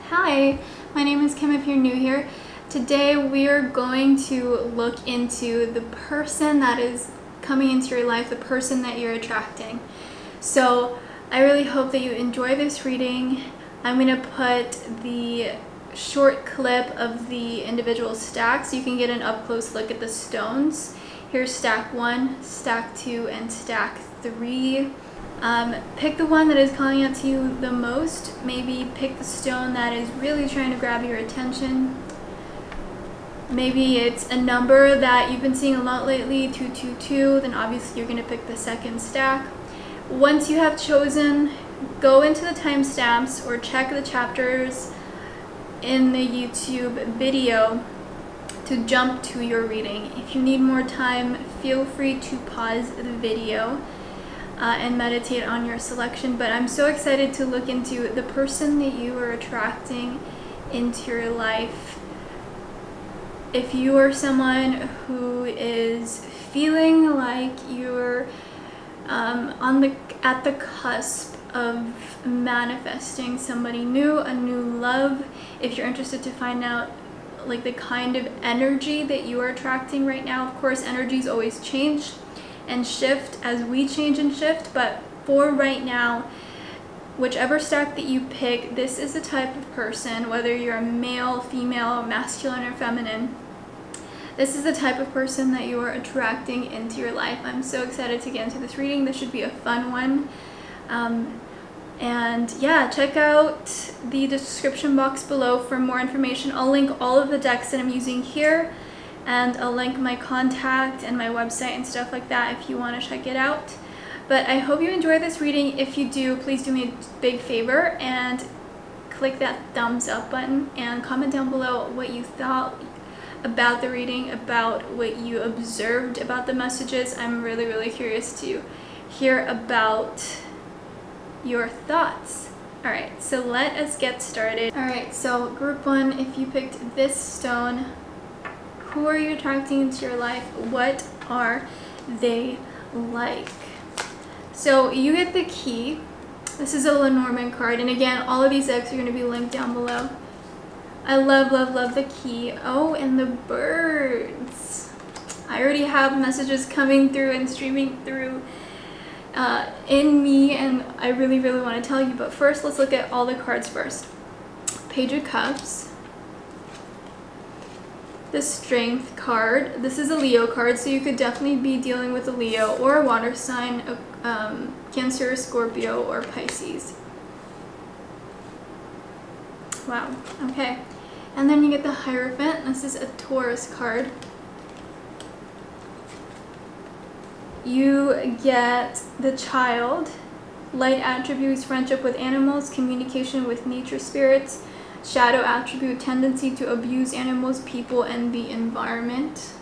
Hi, my name is Kim if you're new here. Today we are going to look into the person that is coming into your life, the person that you're attracting. So I really hope that you enjoy this reading. I'm going to put the short clip of the individual stacks so you can get an up-close look at the stones. Here's stack 1, stack 2, and stack 3. Pick the one that is calling out to you the most. Maybe pick the stone that is really trying to grab your attention. Maybe it's a number that you've been seeing a lot lately, 222, then obviously you're going to pick the second stack. Once you have chosen, go into the timestamps or check the chapters in the YouTube video to jump to your reading. If you need more time, feel free to pause the video and meditate on your selection. But I'm so excited to look into the person that you are attracting into your life. If you are someone who is feeling like you're at the cusp of manifesting somebody new, a new love, if you're interested to find out like the kind of energy that you are attracting right now, of course energies always change and shift as we change and shift, but for right now, whichever stack that you pick, this is the type of person, whether you're a male, female, masculine, or feminine, this is the type of person that you are attracting into your life. I'm so excited to get into this reading. This should be a fun one. And yeah, check out the description box below for more information. I'll link all of the decks that I'm using here, and I'll link my contact and my website and stuff like that if you want to check it out. But I hope you enjoy this reading. If you do, please do me a big favor and click that thumbs up button and comment down below what you thought about the reading, about what you observed about the messages. I'm really curious to hear about your thoughts. Alright, so let us get started. Alright, so group 1, if you picked this stone, who are you attracting into your life? What are they like? So you get the key. This is a Lenormand card, and again, all of these decks are going to be linked down below. I love the key. Oh, and the birds. I already have messages coming through and streaming through in me, and I really want to tell you. But first, let's look at all the cards first. Page of Cups. The Strength card. This is a Leo card, so you could definitely be dealing with a Leo or a water sign, Cancer, Scorpio, or Pisces. Wow, okay. And then you get the Hierophant. This is a Taurus card. You get the Child, light attributes, friendship with animals, communication with nature spirits, shadow attribute, tendency to abuse animals, people, and the environment.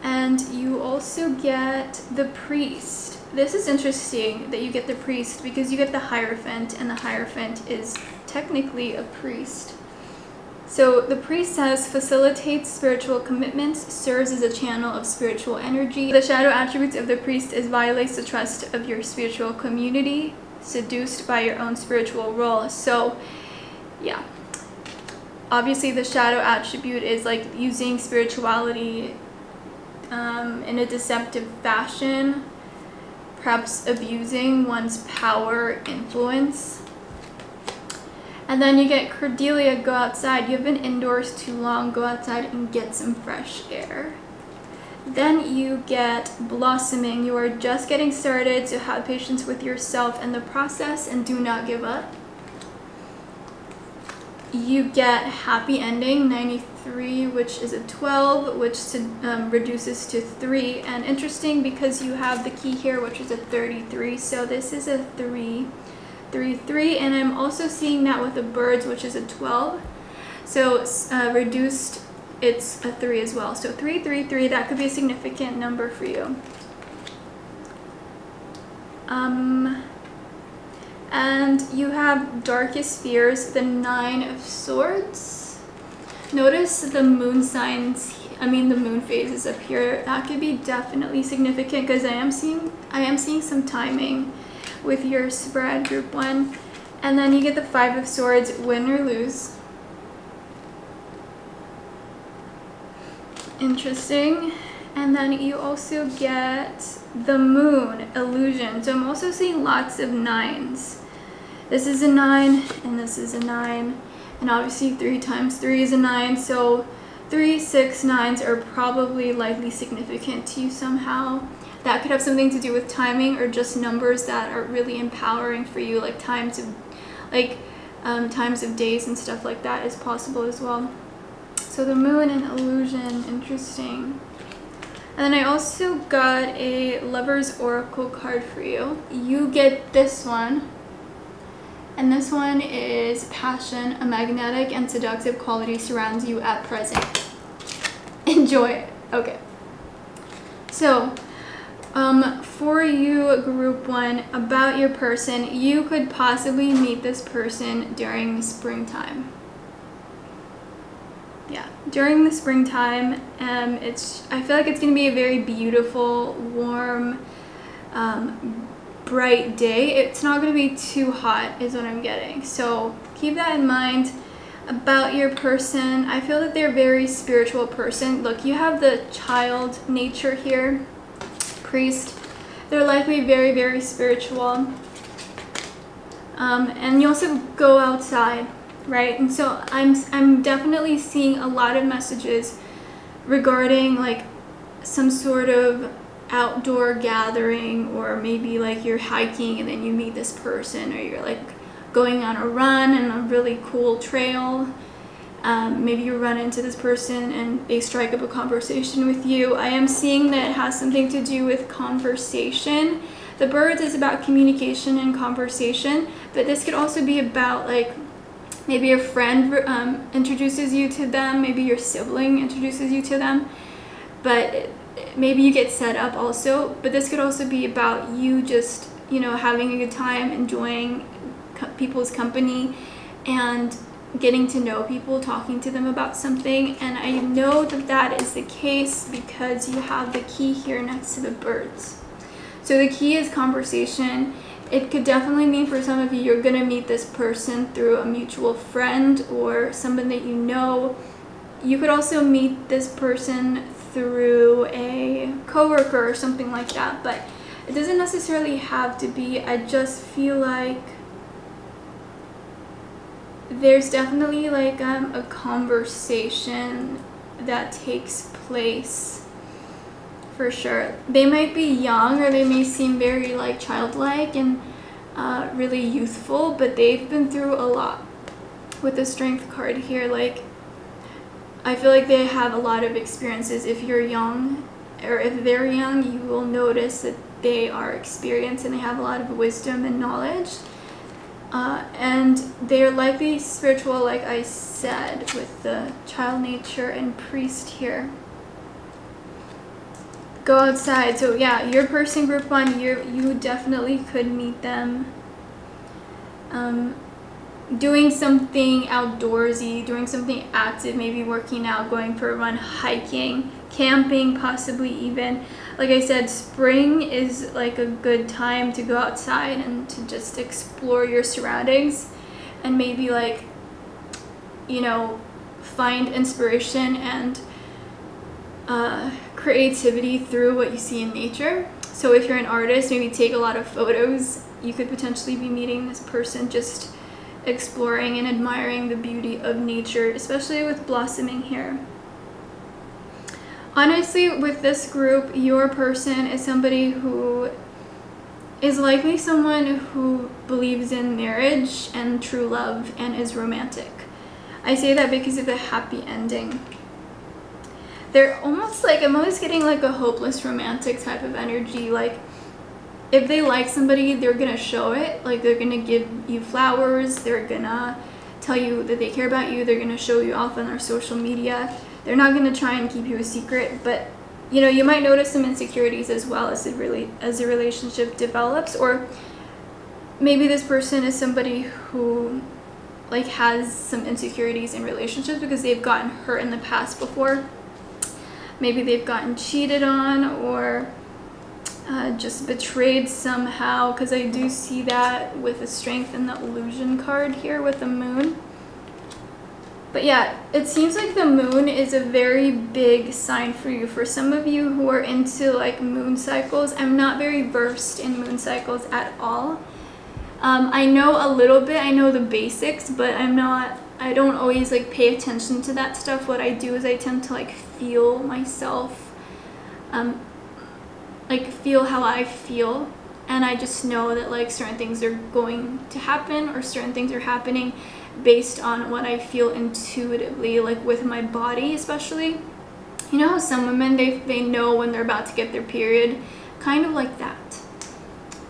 And you also get the Priest. This is interesting that you get the Priest because you get the Hierophant, and the Hierophant is technically a priest. So the Priest says facilitates spiritual commitments, serves as a channel of spiritual energy. The shadow attributes of the Priest is violates the trust of your spiritual community, seduced by your own spiritual role. So yeah, obviously the shadow attribute is like using spirituality in a deceptive fashion, perhaps abusing one's power, influence. And then you get Cordelia, go outside. You've been indoors too long, go outside and get some fresh air. Then you get Blossoming. You are just getting started, so have patience with yourself and the process and do not give up. You get Happy Ending, 93, which is a 12, which reduces to 3. And interesting because you have the key here, which is a 33, so this is a 3. 3, and I'm also seeing that with the birds, which is a 12. So reduced, it's a 3 as well. So 3, 3, 3, that could be a significant number for you. And you have Darkest Fears, the 9 of Swords. Notice the moon signs I mean the moon phases up here, that could be definitely significant, because I am seeing some timing with your spread, group 1. And then you get the 5 of Swords, win or lose. Interesting. And then you also get the moon, illusion. So I'm also seeing lots of 9s. This is a 9 and this is a 9. And obviously 3 times 3 is a 9. So 3, 6, 9s are probably likely significant to you somehow. That could have something to do with timing, or just numbers that are really empowering for you, like times of days and stuff like that is possible as well. So the moon and illusion, interesting. And then I also got a Lover's Oracle card for you. You get this one. And this one is passion, a magnetic and seductive quality surrounds you at present. Enjoy it. Okay. So, for you, group 1, about your person, you could possibly meet this person during the springtime. Yeah, during the springtime. I feel like it's going to be a very beautiful, warm, bright day. It's not going to be too hot is what I'm getting. So keep that in mind about your person. I feel that they're a very spiritual person. Look, you have the child nature here, priest. They're likely very, very spiritual. And you also go outside, right? And so I'm definitely seeing a lot of messages regarding like some sort of outdoor gathering, or maybe like you're hiking and then you meet this person, or you're like going on a run in a really cool trail. Maybe you run into this person and they strike up a conversation with you. I am seeing that it has something to do with conversation. The birds is about communication and conversation, but this could also be about like maybe a friend introduces you to them, maybe your sibling introduces you to them, but maybe you get set up also. But this could also be about you just, you know, having a good time, enjoying people's company and getting to know people, talking to them about something. And I know that that is the case because you have the key here next to the birds. So the key is conversation. It could definitely mean for some of you, you're gonna meet this person through a mutual friend or someone that you know. You could also meet this person through a coworker or something like that, but it doesn't necessarily have to be. I just feel like there's definitely like a conversation that takes place for sure. They might be young, or they may seem very like childlike and really youthful, but they've been through a lot. With the Strength card here, like I feel like they have a lot of experiences. If you're young, or if they're young, you will notice that they are experienced and they have a lot of wisdom and knowledge. And they're likely spiritual, like I said, with the child nature and priest here. Go outside. So yeah, your person, group 1, you definitely could meet them doing something outdoorsy, doing something active, maybe working out, going for a run, hiking, camping, possibly even. Like I said, spring is like a good time to go outside and to just explore your surroundings and maybe like, you know, find inspiration and creativity through what you see in nature. So if you're an artist, maybe take a lot of photos. You could potentially be meeting this person, just exploring and admiring the beauty of nature, especially with blossoming here. Honestly, with this group, your person is somebody who is likely someone who believes in marriage and true love and is romantic. I say that because of the happy ending. They're almost like, I'm always getting like a hopeless romantic type of energy. Like if they like somebody, they're gonna show it. Like they're gonna give you flowers, they're gonna tell you that they care about you, they're gonna show you off on their social media. They're not gonna try and keep you a secret, but you know, you might notice some insecurities as well as the relationship develops. Or maybe this person is somebody who like has some insecurities in relationships because they've gotten hurt in the past before. maybe they've gotten cheated on or just betrayed somehow, because I do see that with the Strength and the Illusion card here with the moon. But yeah, it seems like the moon is a very big sign for you. For some of you who are into like moon cycles, I'm not very versed in moon cycles at all. I know a little bit, I know the basics, but I don't always like pay attention to that stuff. What I do is I tend to like feel myself, like feel how I feel, and I just know that like certain things are going to happen or certain things are happening based on what I feel intuitively, like with my body especially. You know how some women, they know when they're about to get their period, kind of like that.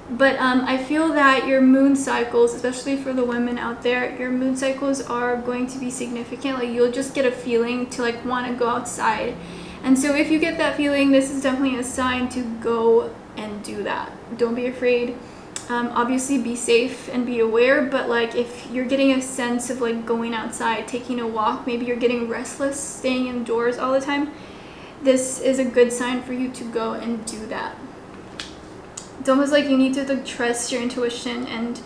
But I feel that your moon cycles, especially for the women out there, your moon cycles are going to be significant. Like you'll just get a feeling to like want to go outside. And so if you get that feeling, this is definitely a sign to go and do that. Don't be afraid. Obviously be safe and be aware, but like if you're getting a sense of like going outside, taking a walk, maybe you're getting restless, staying indoors all the time, this is a good sign for you to go and do that. It's almost like you need to like trust your intuition and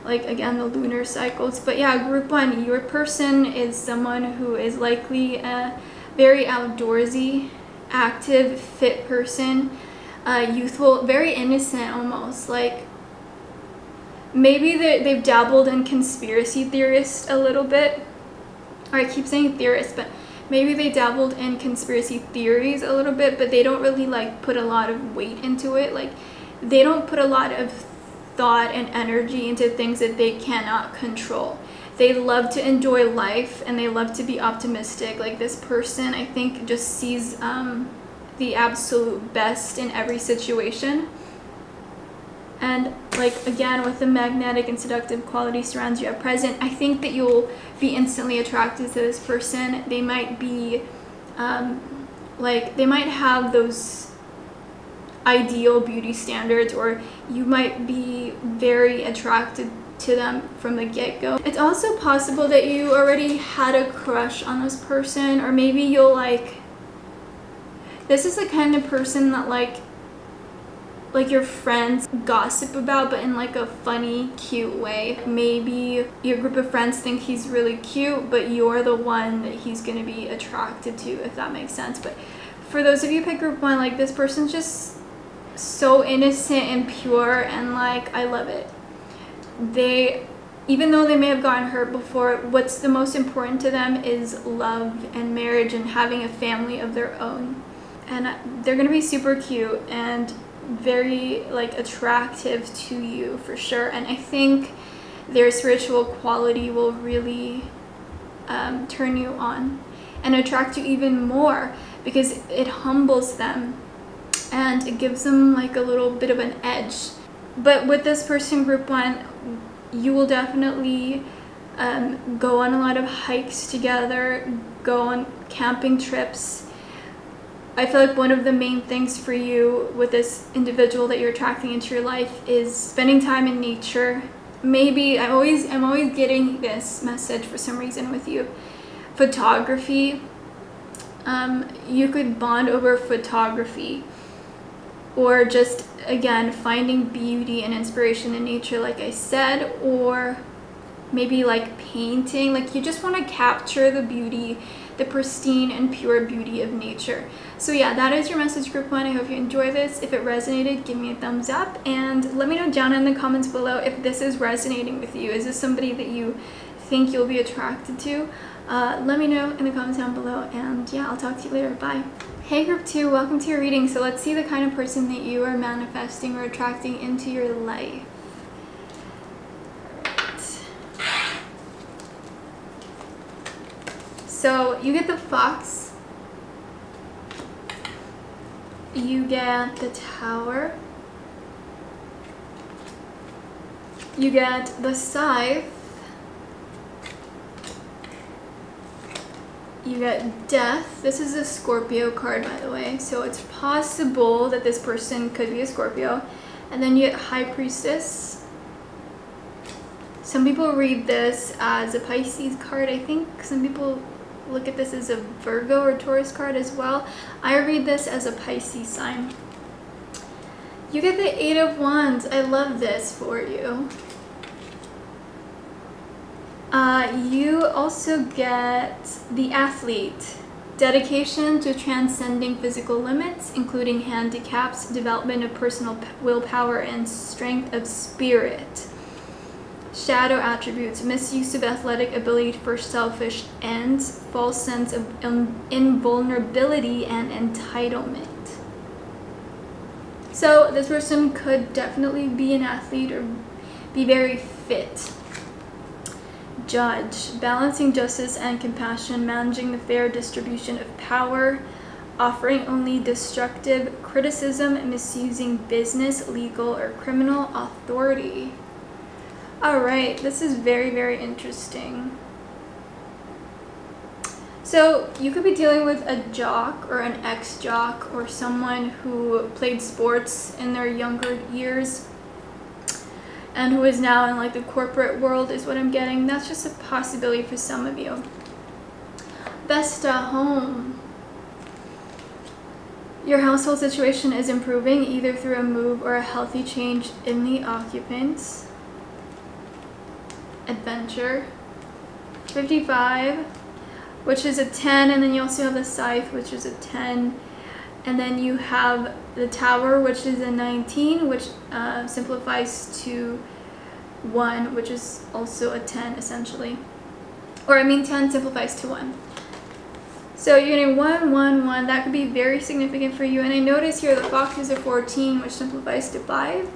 like again the lunar cycles. But yeah, group 1, your person is someone who is likely a very outdoorsy, active, fit person, youthful, very innocent almost. Like maybe they've dabbled in conspiracy theorists a little bit, or I keep saying theorists, but maybe they dabbled in conspiracy theories a little bit, but they don't really like put a lot of weight into it. Like they don't put a lot of thought and energy into things that they cannot control. They love to enjoy life and they love to be optimistic. Like this person, I think, just sees the absolute best in every situation. And like again, with the magnetic and seductive quality surrounds you at present, I think that you'll be instantly attracted to this person. They might be like they might have those ideal beauty standards, or you might be very attracted to them from the get-go. It's also possible that you already had a crush on this person, or maybe you'll like, this is the kind of person that like your friends gossip about, but in like a funny, cute way. Maybe your group of friends think he's really cute, but you're the one that he's gonna be attracted to, if that makes sense. But for those of you who pick group 1, like this person's just so innocent and pure, and like I love it. They, even though they may have gotten hurt before, what's the most important to them is love and marriage and having a family of their own. And they're gonna be super cute and very like attractive to you for sure. And I think their spiritual quality will really turn you on and attract you even more, because it humbles them and it gives them like a little bit of an edge. But with this person, group 1, you will definitely go on a lot of hikes together, go on camping trips. I feel like one of the main things for you with this individual that you're attracting into your life is spending time in nature. Maybe I'm always getting this message for some reason with you. Photography. You could bond over photography, or just again finding beauty and inspiration in nature, like I said, or maybe like painting. Like you just want to capture the beauty, the pristine and pure beauty of nature. So yeah, that is your message, group 1. I hope you enjoy this. If it resonated, give me a thumbs up and let me know down in the comments below if this is resonating with you. Is this somebody that you think you'll be attracted to? Let me know in the comments down below, and yeah, I'll talk to you later. Bye. Hey group 2, welcome to your reading. So let's see the kind of person that you are manifesting or attracting into your life. Alright. So you get the Fox, you get the Tower, you get the Scythe, you get Death. This is a Scorpio card, by the way, so it's possible that this person could be a Scorpio. And then you get High Priestess. Some people read this as a Pisces card, I think. Some people look at this as a Virgo or Taurus card as well. I read this as a Pisces sign. You get the Eight of Wands. I love this for you. You also get the Athlete. Dedication to transcending physical limits, including handicaps, development of personal willpower, and strength of spirit. Shadow attributes: misuse of athletic ability for selfish ends, false sense of invulnerability, and entitlement. So this person could definitely be an athlete or be very fit. Judge: balancing justice and compassion, managing the fair distribution of power, offering only destructive criticism, misusing business, legal, or criminal authority. All right, this is very, very interesting. So you could be dealing with a jock or an ex-jock or someone who played sports in their younger years and who is now in like the corporate world is what I'm getting. That's just a possibility for some of you. Vesta, home. Your household situation is improving either through a move or a healthy change in the occupants. Adventure. 55, which is a 10, and then you also have the Scythe, which is a 10. And then you have the Tower, which is a 19, which simplifies to 1, which is also a 10 essentially. Or I mean 10 simplifies to 1. So you're getting 1, 1, 1. That could be very significant for you. And I notice here the Fox is a 14, which simplifies to 5.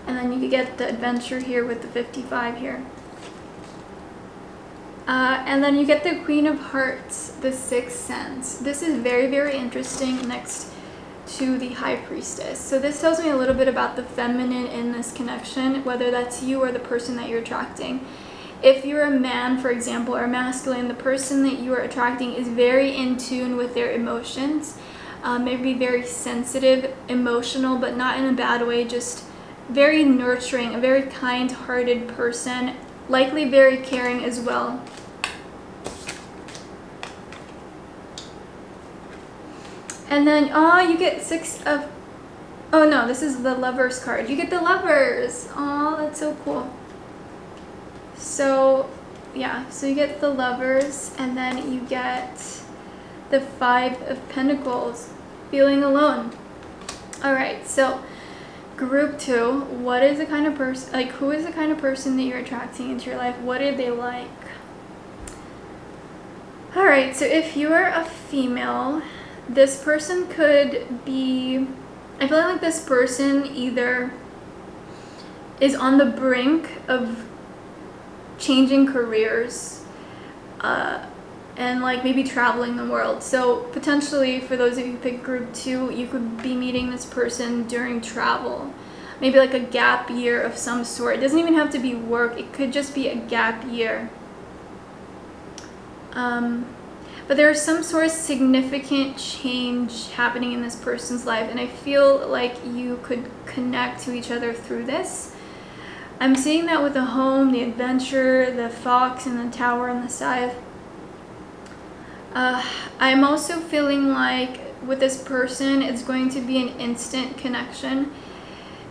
And then you could get the Adventure here with the 55 here. And then you get the Queen of Hearts, the Sixth Sense. This is very, very interesting next to the High Priestess. So this tells me a little bit about the feminine in this connection, whether that's you or the person that you're attracting. If you're a man, for example, or masculine, the person that you are attracting is very in tune with their emotions, maybe very sensitive, emotional, but not in a bad way, just very nurturing, a very kind-hearted person, likely very caring as well. And then, oh, you get 6 of, oh no, this is the Lovers card. You get the Lovers. Oh, that's so cool. So, yeah, so you get the Lovers, and then you get the 5 of Pentacles, feeling alone. All right, so group 2, what is the kind of person, like who is the kind of person that you're attracting into your life? What are they like? All right, so if you are a female, this person could be, I feel like this person either is on the brink of changing careers and like maybe traveling the world. So potentially for those of you who pick group 2, you could be meeting this person during travel. Maybe like a gap year of some sort. It doesn't even have to be work. It could just be a gap year. But there is some sort of significant change happening in this person's life, and I feel like you could connect to each other through this. I'm seeing that with the home, the adventure, the fox, and the tower, and the scythe. I'm also feeling like with this person, it's going to be an instant connection.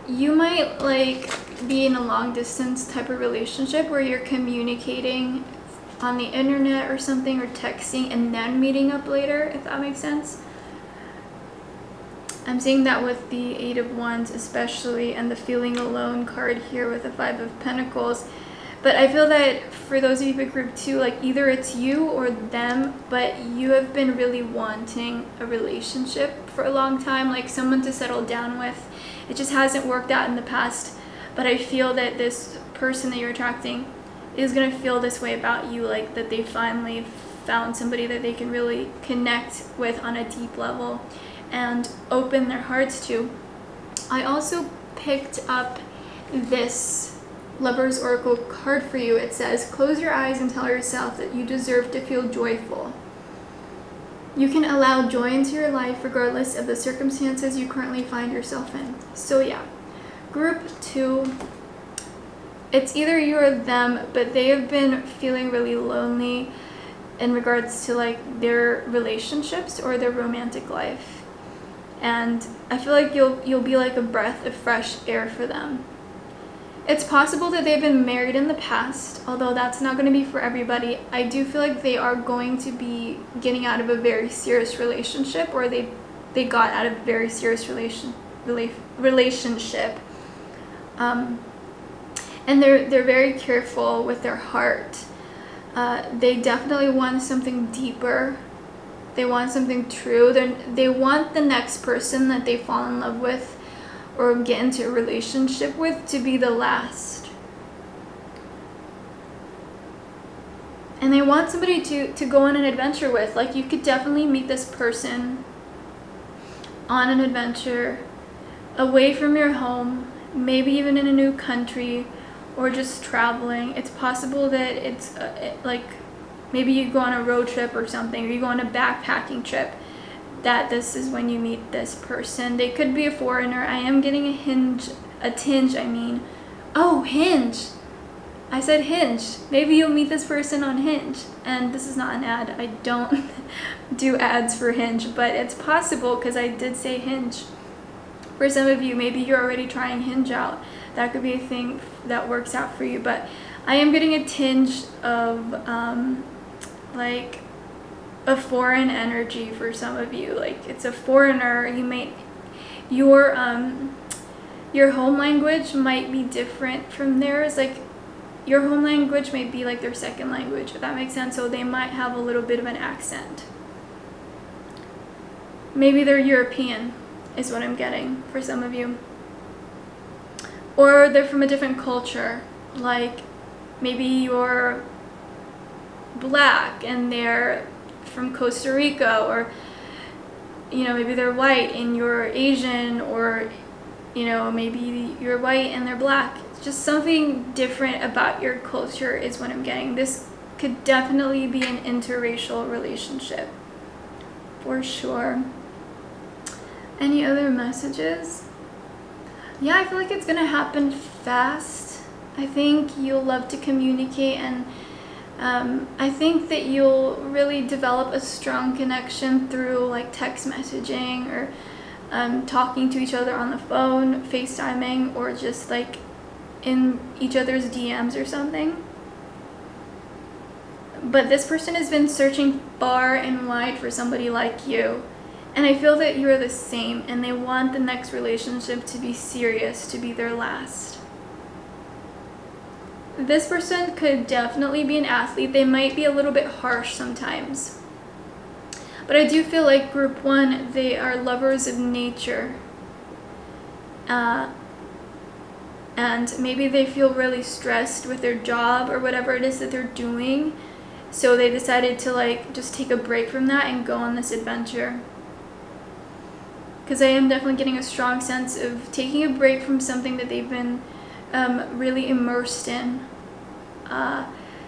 You might like be in a long distance type of relationship where you're communicating on the internet or something, or texting and then meeting up later, if that makes sense. I'm seeing that with the 8 of Wands especially, and the feeling alone card here with the 5 of Pentacles. But I feel that for those of you who group 2, like either it's you or them, but you have been really wanting a relationship for a long time, like someone to settle down with. It just hasn't worked out in the past, but I feel that this person that you're attracting is going to feel this way about you, like that they finally found somebody that they can really connect with on a deep level and open their hearts to. I also picked up this Lover's Oracle card for you. It says, close your eyes and tell yourself that you deserve to feel joyful. You can allow joy into your life regardless of the circumstances you currently find yourself in. So yeah, group 2, it's either you or them, but they have been feeling really lonely. in regards to like their relationships or their romantic life. And I feel like you'll be like a breath of fresh air for them. It's possible that they've been married in the past, although that's not going to be for everybody. I do feel like they are going to be getting out of a very serious relationship, or they got out of a very serious relationship. And they're very careful with their heart. They definitely want something deeper. They want something true. They want the next person that they fall in love with or get into a relationship with to be the last. And they want somebody to go on an adventure with. Like, you could definitely meet this person on an adventure away from your home, maybe even in a new country, or just traveling. It's possible that it's like maybe you go on a road trip or something, or you go on a backpacking trip, that this is when you meet this person. They could be a foreigner. I am getting a tinge, oh, Hinge. I said Hinge. Maybe you'll meet this person on Hinge. And this is not an ad. I don't do ads for Hinge, but it's possible because I did say Hinge. For some of you, maybe you're already trying Hinge out. That could be a thing that works out for you. But I am getting a tinge of like a foreign energy for some of you. Like, it's a foreigner. Your home language might be different from theirs. Like, your home language might be like their second language, if that makes sense. So they might have a little bit of an accent. Maybe they're European is what I'm getting for some of you. Or they're from a different culture. Like, maybe you're black and they're from Costa Rica, or maybe they're white and you're Asian, or maybe you're white and they're black. It's just something different about your culture is what I'm getting. This could definitely be an interracial relationship for sure. Any other messages? Yeah, I feel like it's gonna happen fast. I think you'll love to communicate, and I think that you'll really develop a strong connection through like text messaging, or talking to each other on the phone, FaceTiming, or just like in each other's DMs or something. But this person has been searching far and wide for somebody like you. And I feel that you're the same, and they want the next relationship to be serious, to be their last. This person could definitely be an athlete. They might be a little bit harsh sometimes. But I do feel like group one, they are lovers of nature. And maybe they feel really stressed with their job or whatever it is that they're doing. So they decided to like just take a break from that and go on this adventure. Because I am definitely getting a strong sense of taking a break from something that they've been really immersed in.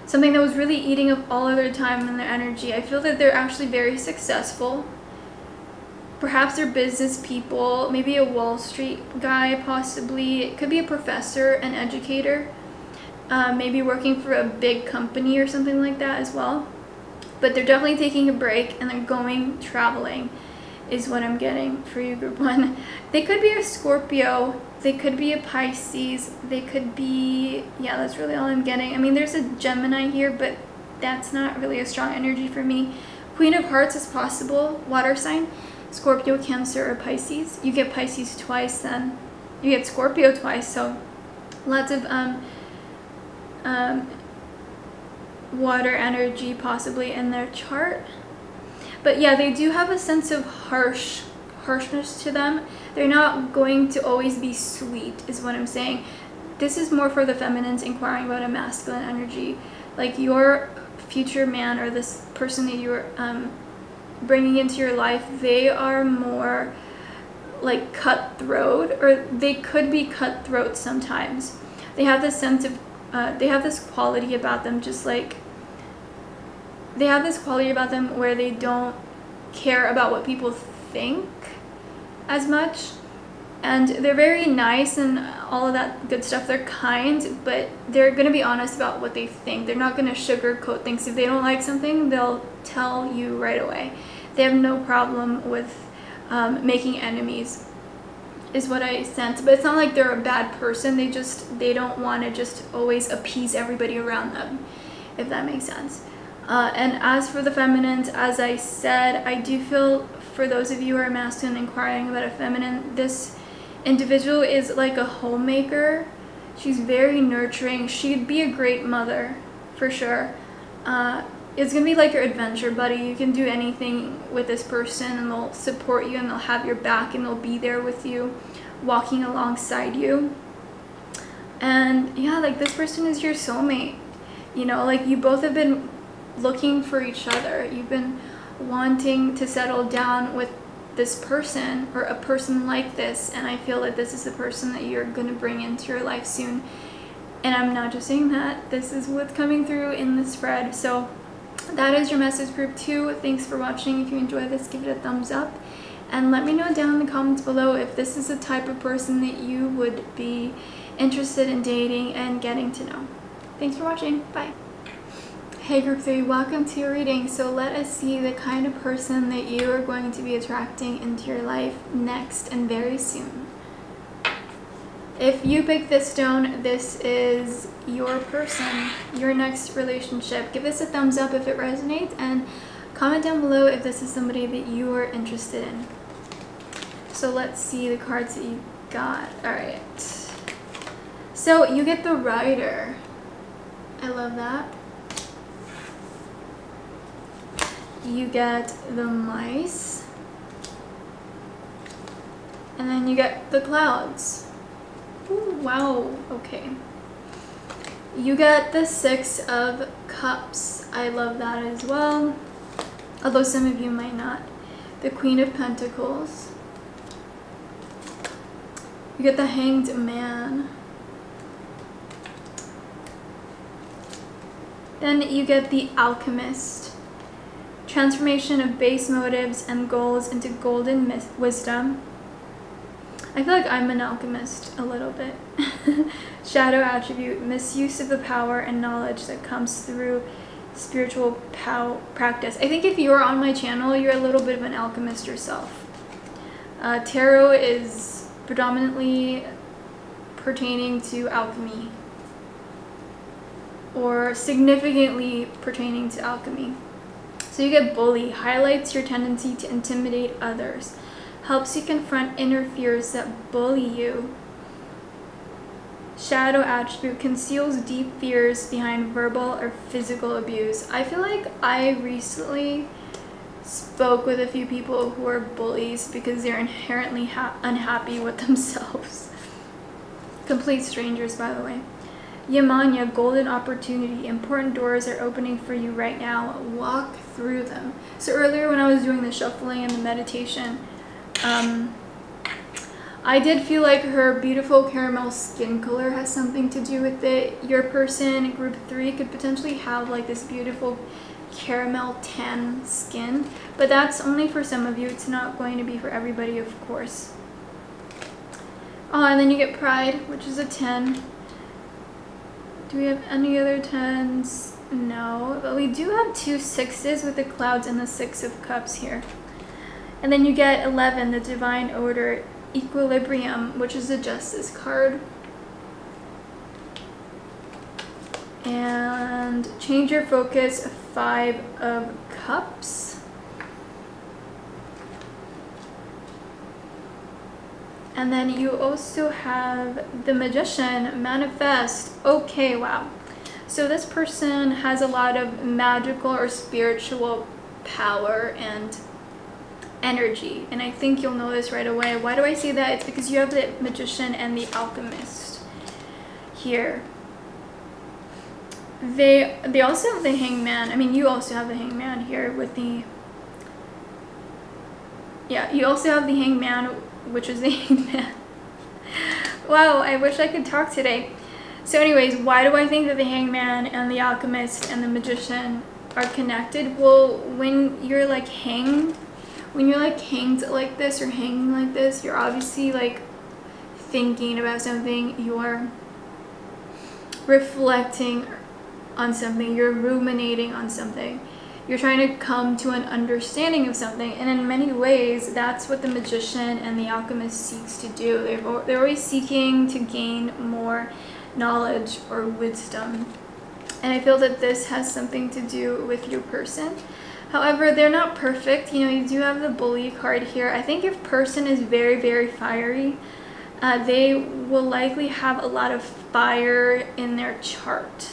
Something that was really eating up all of their time and their energy. I feel that they're actually very successful. Perhaps they're business people, maybe a Wall Street guy possibly. It could be a professor, an educator, maybe working for a big company or something like that as well. But they're definitely taking a break and they're going traveling is what I'm getting for you, group one. They could be a Scorpio, they could be a Pisces, they could be, yeah, that's really all I'm getting. I mean, there's a Gemini here, but that's not really a strong energy for me. Queen of Hearts is possible, water sign, Scorpio, Cancer, or Pisces. You get Pisces twice then. You get Scorpio twice, so lots of water energy possibly in their chart. But yeah, they do have a sense of harshness to them. They're not going to always be sweet, is what I'm saying. This is more for the feminines inquiring about a masculine energy. Like, your future man, or this person that you're bringing into your life, they are more like cutthroat, or they could be cutthroat sometimes. They have this sense of, they have this quality about them, just like, they have this quality about them where they don't care about what people think as much. And they're very nice and all of that good stuff. They're kind, but they're going to be honest about what they think. They're not going to sugarcoat things. If they don't like something, they'll tell you right away. They have no problem with making enemies, is what I sense. But it's not like they're a bad person. They don't want to just always appease everybody around them, if that makes sense. And as for the feminines, as I said, I do feel for those of you who are masculine inquiring about a feminine, this individual is like a homemaker. She's very nurturing. She'd be a great mother for sure. It's gonna be like your adventure buddy. You can do anything with this person and they'll support you and they'll have your back and they'll be there with you, walking alongside you. And yeah, like this person is your soulmate. You know, like you both have been looking for each other. You've been wanting to settle down with this person or a person like this, and I feel that this is the person that you're going to bring into your life soon. And I'm not just saying that, this is what's coming through in the spread. So that is your message group 2. Thanks for watching. If you enjoyed this, give it a thumbs up and let me know down in the comments below if this is the type of person that you would be interested in dating and getting to know. Thanks for watching. Bye. Hey group 3, welcome to your reading. So let us see the kind of person that you are going to be attracting into your life next and very soon. If you pick this stone, this is your person, your next relationship. Give this a thumbs up if it resonates and comment down below if this is somebody that you are interested in. So let's see the cards that you got. Alright. So you get the Rider. I love that. You get the Mice, and then you get the Clouds. Ooh, wow, okay. You get the 6 of Cups. I love that as well, although some of you might not. The Queen of Pentacles. You get the Hanged Man. Then you get the Alchemist. Transformation of base motives and goals into golden wisdom. I feel like I'm an alchemist a little bit. Shadow attribute, misuse of the power and knowledge that comes through spiritual practice. I think if you're on my channel, you're a little bit of an alchemist yourself. Tarot is predominantly pertaining to alchemy, or significantly pertaining to alchemy. So you get Bully, highlights your tendency to intimidate others, helps you confront inner fears that bully you. Shadow attribute, conceals deep fears behind verbal or physical abuse. I feel like I recently spoke with a few people who are bullies because they're inherently unhappy with themselves. Complete strangers, by the way. Yamanya, golden opportunity. Important doors are opening for you right now. Walk through them. So earlier when I was doing the shuffling and the meditation, I did feel like her beautiful caramel skin color has something to do with it. Your person, group 3, could potentially have like this beautiful caramel tan skin, but that's only for some of you. It's not going to be for everybody, of course. Oh, and then you get Pride, which is a 10. Do we have any other 10s? No, but we do have 2 6s with the Clouds and the 6 of Cups here. And then you get 11, the Divine Order, Equilibrium, which is a Justice card. And change your focus, 5 of Cups. And then you also have the Magician, Manifest. Okay, wow. So this person has a lot of magical or spiritual power and energy. And I think you'll know this right away. Why do I say that? It's because you have the Magician and the Alchemist here. They also have the Hangman. I mean, you also have the Hangman here with the... Yeah, you also have the Hangman, which is the Hangman. Wow, I wish I could talk today. So anyways, why do I think that the Hangman and the Alchemist and the Magician are connected? Well, when you're hanged like this or hanging like this, you're obviously like thinking about something, you're reflecting on something, you're ruminating on something, you're trying to come to an understanding of something. And in many ways, that's what the magician and the alchemist seeks to do. They're always seeking to gain more knowledge or wisdom. And I feel that this has something to do with your person. However, they're not perfect. You know, you do have the bully card here. I think your person is very, very fiery. They will likely have a lot of fire in their chart.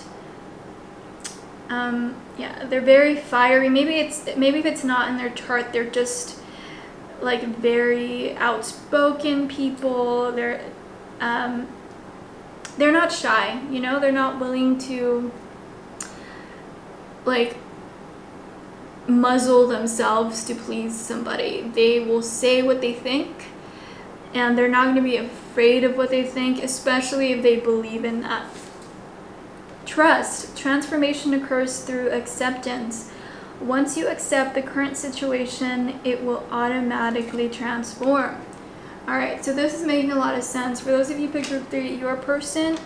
Yeah, they're very fiery. Maybe if it's not in their chart, they're just like very outspoken people. They're not shy, you know, they're not willing to like muzzle themselves to please somebody. They will say what they think, and they're not going to be afraid of what they think, especially if they believe in that. Trust. Transformation occurs through acceptance. Once you accept the current situation, it will automatically transform. Alright, so this is making a lot of sense. For those of you picked group 3, your person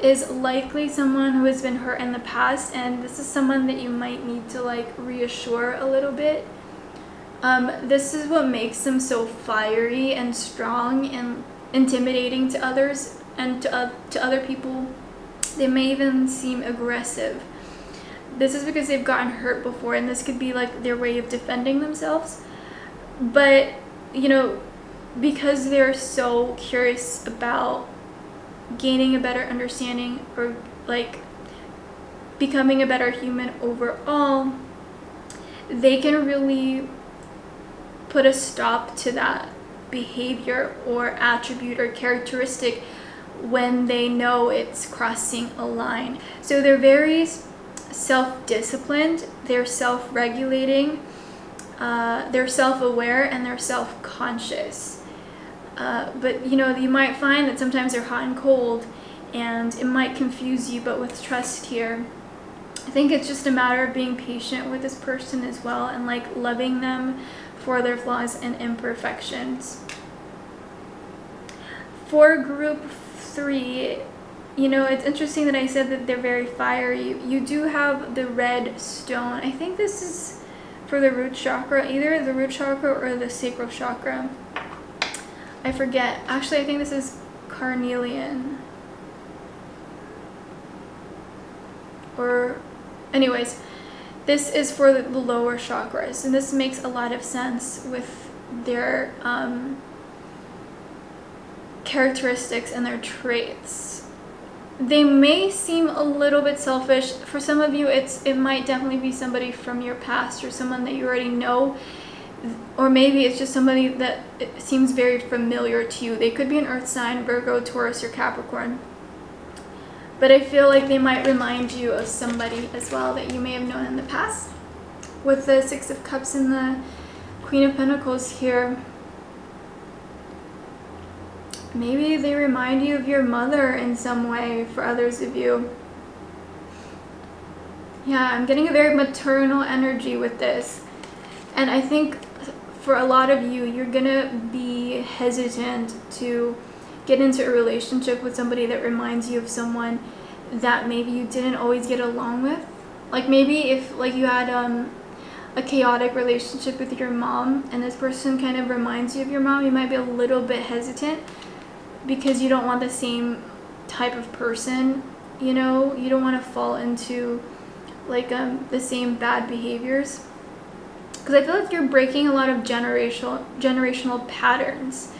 is likely someone who has been hurt in the past, and this is someone that you might need to like reassure a little bit. This is what makes them so fiery and strong and intimidating to others and to other people. They may even seem aggressive. This is because they've gotten hurt before, and this could be like their way of defending themselves. But, you know, because they're so curious about gaining a better understanding or like becoming a better human overall, they can really put a stop to that behavior or attribute or characteristic when they know it's crossing a line. So they're very self-disciplined, they're self-regulating, they're self-aware, and they're self-conscious. But you know, you might find that sometimes they're hot and cold, and it might confuse you, but with trust here, I think it's just a matter of being patient with this person as well, and like loving them for their flaws and imperfections. For group 3, you know, it's interesting that I said that they're very fiery. You do have the red stone. I think this is for the root chakra, either the root chakra or the sacral chakra. I forget. Actually, I think this is carnelian. Or, anyways, this is for the lower chakras, and this makes a lot of sense with their characteristics and their traits. They may seem a little bit selfish. For some of you, it might definitely be somebody from your past or someone that you already know, or maybe it's just somebody that seems very familiar to you. They could be an earth sign, Virgo, Taurus, or Capricorn. But I feel like they might remind you of somebody as well that you may have known in the past. With the Six of Cups and the Queen of Pentacles here, maybe they remind you of your mother in some way for others of you. Yeah, I'm getting a very maternal energy with this. And I think for a lot of you, you're gonna be hesitant to get into a relationship with somebody that reminds you of someone that maybe you didn't always get along with. Like maybe if like you had a chaotic relationship with your mom and this person kind of reminds you of your mom, you might be a little bit hesitant because you don't want the same type of person, you know? You don't want to fall into like the same bad behaviors. Because I feel like you're breaking a lot of generational patterns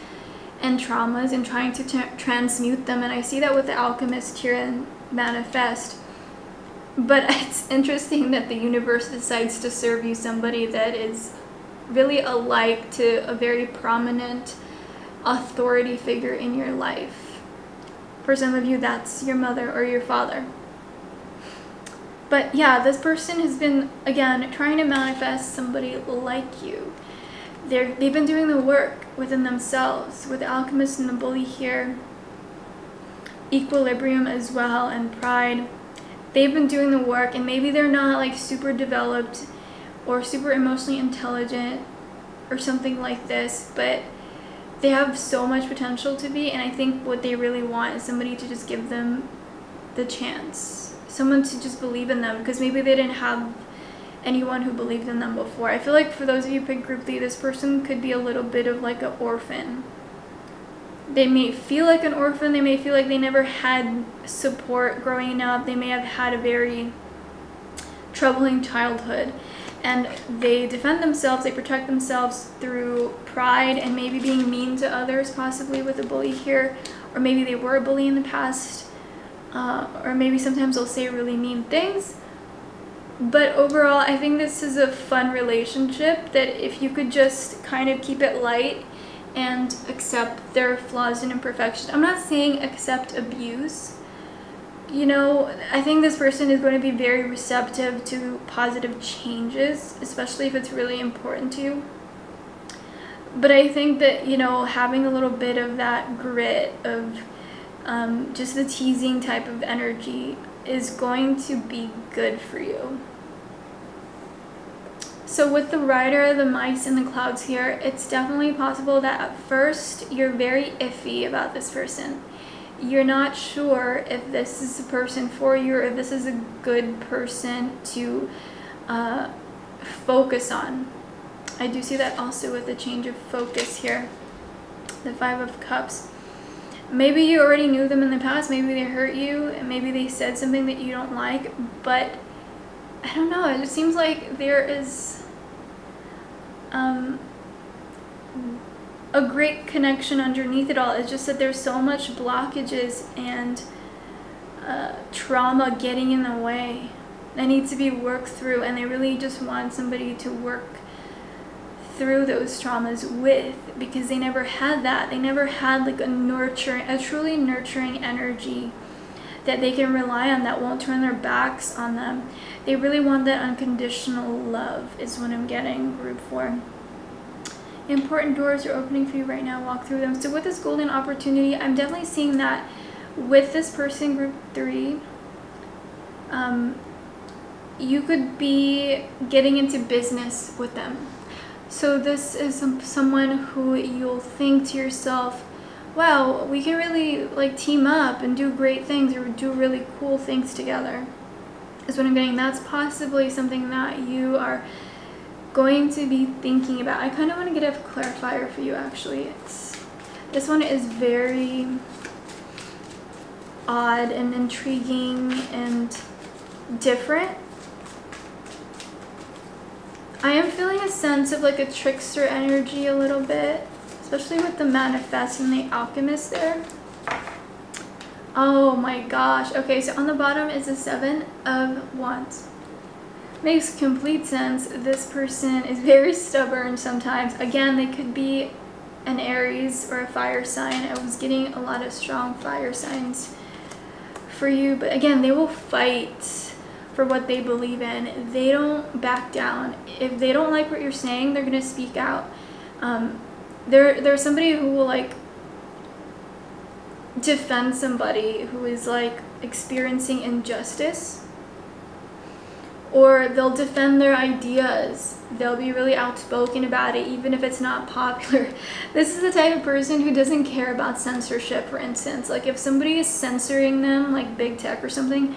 and traumas and trying to transmute them, and I see that with the alchemist here in Manifest. But it's interesting that the universe decides to serve you somebody that is really alike to a very prominent authority figure in your life. For some of you, that's your mother or your father. But yeah, this person has been, again, trying to manifest somebody like you. They've been doing the work within themselves. With the alchemist and the bully here, equilibrium as well, and pride. They've been doing the work, and maybe they're not like super developed or super emotionally intelligent or something like this, but they have so much potential to be, and I think what they really want is somebody to just give them the chance, someone to just believe in them, because maybe they didn't have anyone who believed in them before. I feel like for those of you who pick group 3, this person could be a little bit of like an orphan. They may feel like an orphan, they may feel like they never had support growing up, they may have had a very troubling childhood, and they defend themselves, they protect themselves through pride and maybe being mean to others, possibly with a bully here, or maybe they were a bully in the past, or maybe sometimes they'll say really mean things. But overall, I think this is a fun relationship that if you could just kind of keep it light and accept their flaws and imperfections. I'm not saying accept abuse. You know, I think this person is going to be very receptive to positive changes, especially if it's really important to you. But I think that, you know, having a little bit of that grit of just the teasing type of energy is going to be good for you. So with the rider, the mice, and the clouds here, it's definitely possible that at first you're very iffy about this person. You're not sure if this is a person for you, or if this is a good person to focus on. I do see that also with the change of focus here, the 5 of Cups. Maybe you already knew them in the past, maybe they hurt you, and maybe they said something that you don't like, but I don't know, it just seems like there is a great connection underneath it all. It's just that there's so much blockages and trauma getting in the way that needs to be worked through, and they really just want somebody to work through those traumas with, because they never had that. They never had like a truly nurturing energy that they can rely on, that won't turn their backs on them. They really want that unconditional love is what I'm getting, group 4. Important doors are opening for you right now, walk through them. So with this golden opportunity, I'm definitely seeing that with this person, group 3, you could be getting into business with them. So this is someone who you'll think to yourself, wow, we can really like team up and do great things, or do really cool things together, is what I'm getting. That's possibly something that you are going to be thinking about. I kind of want to get a clarifier for you, actually. This one is very odd and intriguing and different. I am feeling a sense of like a trickster energy a little bit, especially with the manifest and the alchemist there. Oh my gosh. Okay, so on the bottom is the 7 of Wands. Makes complete sense. This person is very stubborn sometimes. Again, they could be an Aries or a fire sign. I was getting a lot of strong fire signs for you, but again, they will fight for what they believe in. They don't back down. If they don't like what you're saying, they're gonna speak out. There's somebody who will like defend somebody who is like experiencing injustice, or they'll defend their ideas. They'll be really outspoken about it, even if it's not popular. This is the type of person who doesn't care about censorship, for instance. Like if somebody is censoring them, like big tech or something,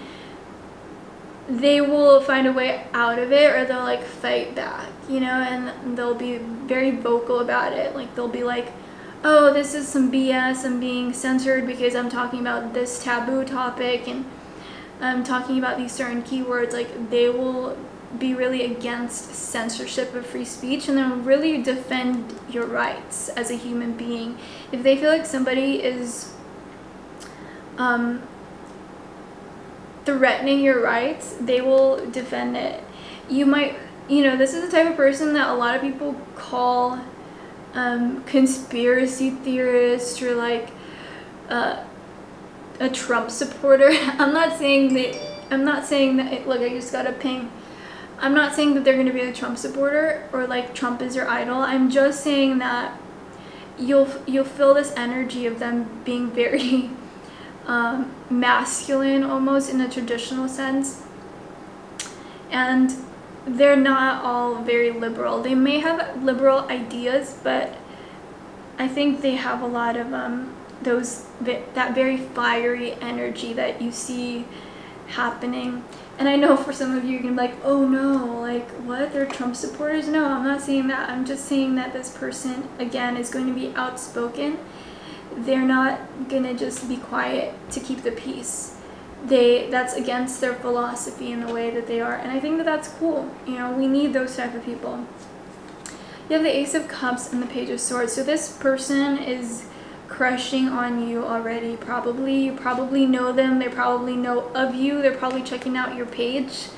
they will find a way out of it, or they'll like fight back, you know, and they'll be very vocal about it. Like they'll be like, oh, this is some BS, I'm being censored because I'm talking about this taboo topic, and I'm talking about these certain keywords. Like they will be really against censorship of free speech, and they'll really defend your rights as a human being. If they feel like somebody is threatening your rights, they will defend it. You might, you know, this is the type of person that a lot of people call conspiracy theorist, or like a Trump supporter. I'm not saying that, look, I just got a ping. I'm not saying that they're going to be a Trump supporter, or like Trump is your idol. I'm just saying that you'll feel this energy of them being very masculine, almost in a traditional sense, and they're not all very liberal. They may have liberal ideas, but I think they have a lot of that very fiery energy that you see happening. And I know for some of you, you're gonna be like, oh no, like what? They're Trump supporters? No, I'm not saying that. I'm just saying that this person, again, is going to be outspoken. They're not gonna just be quiet to keep the peace. That's against their philosophy and the way that they are. And I think that that's cool. You know, we need those type of people. You have the Ace of Cups and the Page of Swords. So this person is crushing on you already, probably. You probably know them. They probably know of you. They're probably checking out your page,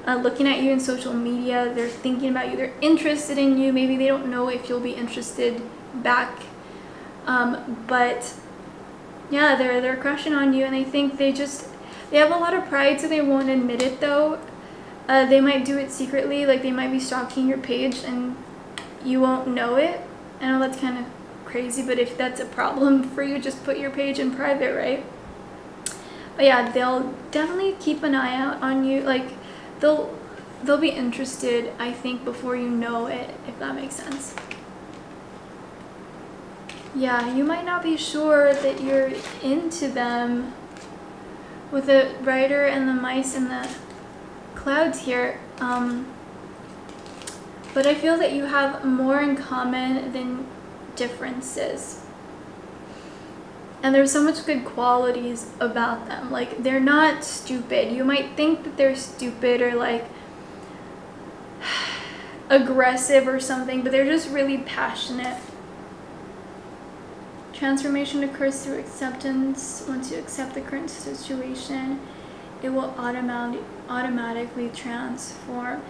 looking at you in social media. They're thinking about you. They're interested in you. Maybe they don't know if you'll be interested back. But yeah, they're crushing on you, and I think they have a lot of pride, so they won't admit it though. They might do it secretly, like they might be stalking your page and you won't know it. I know that's kind of crazy, but if that's a problem for you, just put your page in private, right? But yeah, they'll definitely keep an eye out on you. Like they'll be interested, I think, before you know it, if that makes sense. Yeah, you might not be sure that you're into them with the Rider and the Mice and the Clouds here. But I feel that you have more in common than differences. And there's so much good qualities about them. Like, they're not stupid. You might think that they're stupid or like aggressive or something, but they're just really passionate. Transformation occurs through acceptance. Once you accept the current situation, it will automatically transform.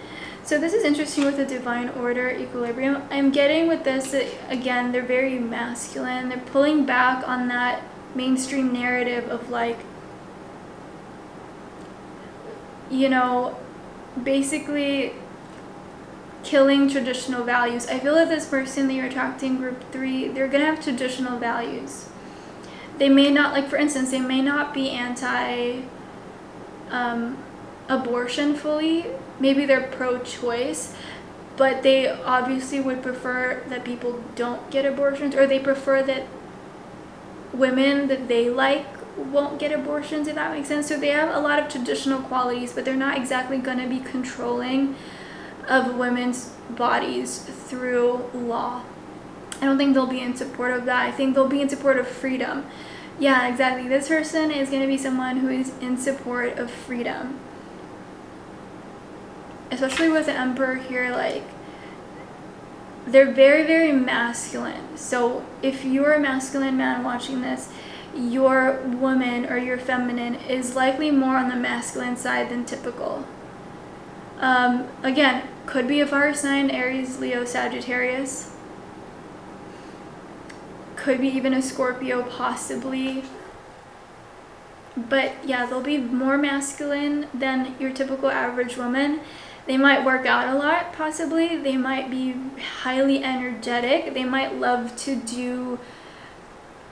So this is interesting with the divine order equilibrium. I'm getting with this, again, they're very masculine. They're pulling back on that mainstream narrative of like, you know, basically killing traditional values. I feel that this person that you're attracting, group 3, they're gonna have traditional values. They may not, like for instance, they may not be anti abortion fully. Maybe they're pro-choice, but they obviously would prefer that people don't get abortions, or they prefer that women that they like won't get abortions, if that makes sense. So they have a lot of traditional qualities, but they're not exactly going to be controlling of women's bodies through law. I don't think they'll be in support of that. I think they'll be in support of freedom. Yeah, exactly. This person is going to be someone who is in support of freedom. Especially with the Emperor here, like, they're very, very masculine. So if you're a masculine man watching this, your woman or your feminine is likely more on the masculine side than typical. Again, could be a fire sign, Aries, Leo, Sagittarius. Could be even a Scorpio, possibly. But yeah, they'll be more masculine than your typical average woman. They might work out a lot, possibly. They might be highly energetic. They might love to do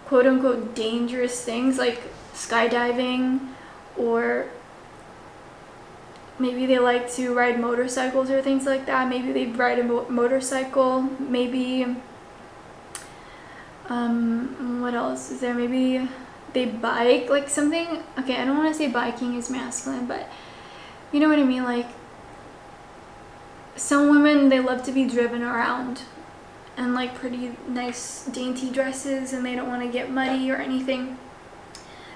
quote-unquote dangerous things like skydiving, or maybe they like to ride motorcycles or things like that. Maybe they ride a motorcycle. Maybe, what else is there? Maybe they bike, like something. Okay, I don't want to say biking is masculine, but you know what I mean? Like, some women, they love to be driven around and like pretty nice dainty dresses, and they don't want to get muddy or anything.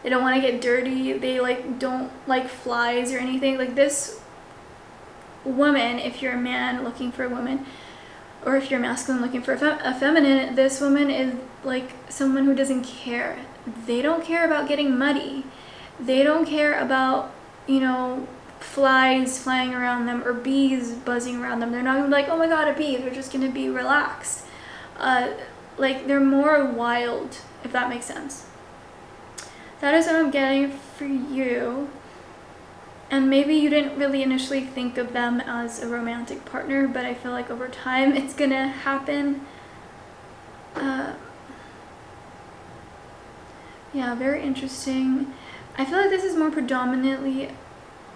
They don't want to get dirty. They like don't like flies or anything. Like this woman, if you're a man looking for a woman, or if you're masculine looking for a feminine, this woman is like someone who doesn't care. They don't care about getting muddy. They don't care about, you know, flies flying around them or bees buzzing around them. They're not gonna be like, oh my god, a bee. They're just gonna be relaxed. Like, they're more wild, if that makes sense. That is what I'm getting for you. And maybe you didn't really initially think of them as a romantic partner, but I feel like over time it's gonna happen. Yeah, very interesting. I feel like this is more predominantly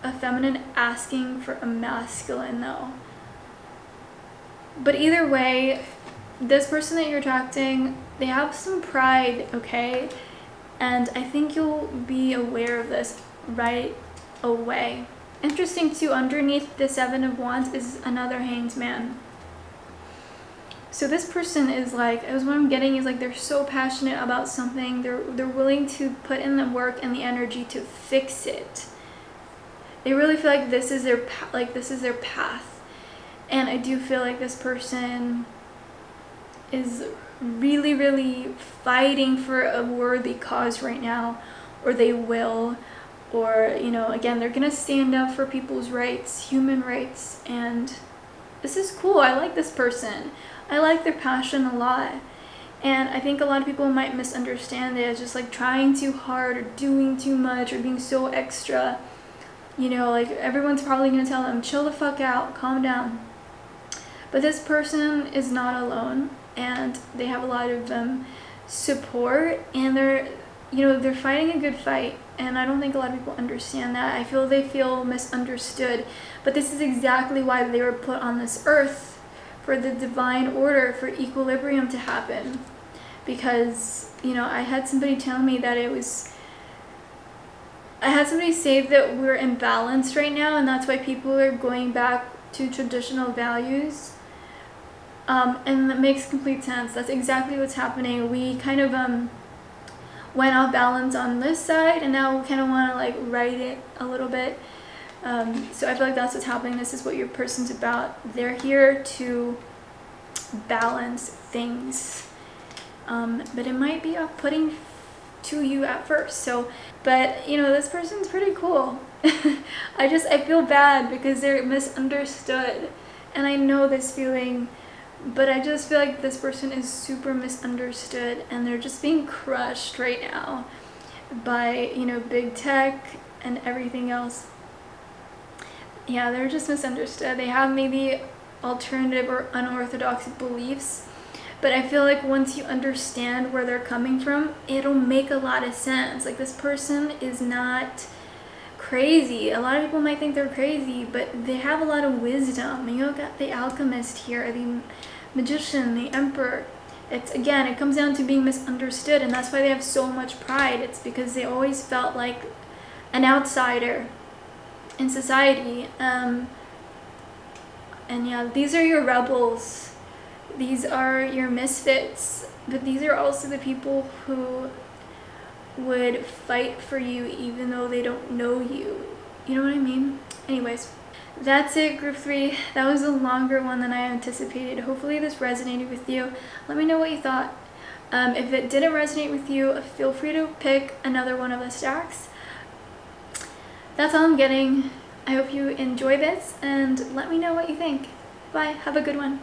a feminine asking for a masculine though. But either way, this person that you're attracting, they have some pride, okay? And I think you'll be aware of this right away. Interesting too, underneath the Seven of Wands is another Hanged Man. So this person is like, as what I'm getting is like, they're so passionate about something. They're willing to put in the work and the energy to fix it. They really feel like this is their path. And I do feel like this person is really, really fighting for a worthy cause right now, or they will, or, you know, again, they're gonna stand up for people's rights, human rights, and this is cool. I like this person. I like their passion a lot. And I think a lot of people might misunderstand it as just like trying too hard or doing too much or being so extra. You know, like everyone's probably gonna tell them, chill the fuck out, calm down. But this person is not alone, and they have a lot of support, and they're fighting a good fight. And I don't think a lot of people understand that. I feel they feel misunderstood, but this is exactly why they were put on this earth, for the divine order, for equilibrium to happen. Because, you know, I had somebody tell me that I had somebody say that we're imbalanced right now, and that's why people are going back to traditional values. And that makes complete sense. That's exactly what's happening. We kind of went off balance on this side, and now we kind of want to like right it a little bit. So I feel like that's what's happening. This is what your person's about. They're here to balance things. But it might be off-putting to you at first. So, but you know, this person's pretty cool. I feel bad because they're misunderstood. And I know this feeling, but I just feel like this person is super misunderstood, and they're just being crushed right now by, you know, big tech and everything else. Yeah, they're just misunderstood. They have maybe alternative or unorthodox beliefs, but I feel like once you understand where they're coming from, it'll make a lot of sense. Like, this person is not crazy. A lot of people might think they're crazy, but they have a lot of wisdom. You know, got the alchemist here, the magician, the emperor. It's, again, it comes down to being misunderstood, and that's why they have so much pride. It's because they always felt like an outsider in society. And yeah, these are your rebels. These are your misfits, but these are also the people who would fight for you even though they don't know you. You know what I mean? Anyways, that's it, group 3. That was a longer one than I anticipated. Hopefully this resonated with you. Let me know what you thought. If it didn't resonate with you, feel free to pick another one of the stacks. That's all I'm getting. I hope you enjoy this, and let me know what you think. Bye. Have a good one.